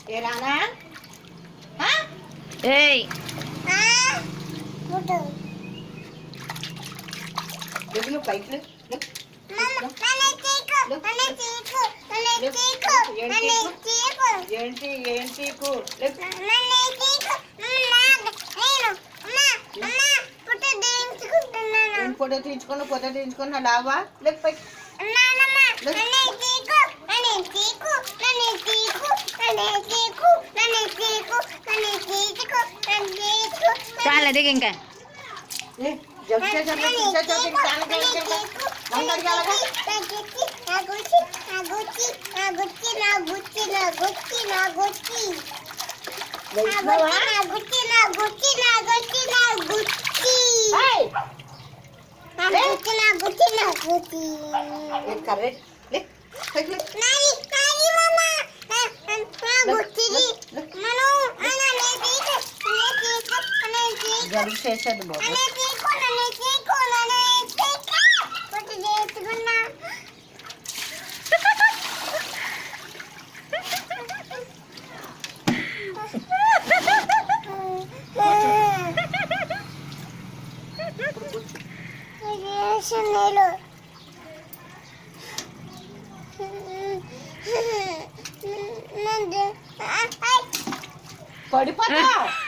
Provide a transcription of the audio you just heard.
ఏ రానా ఏయ్ నువ్వు పైకి ఏంటి ఏంటి ఫోటో తీయించుకున్నా లావా లేక పైకి చాలా దిగు ఇంకా జలుబు చేసేది బాబు పడిపోతా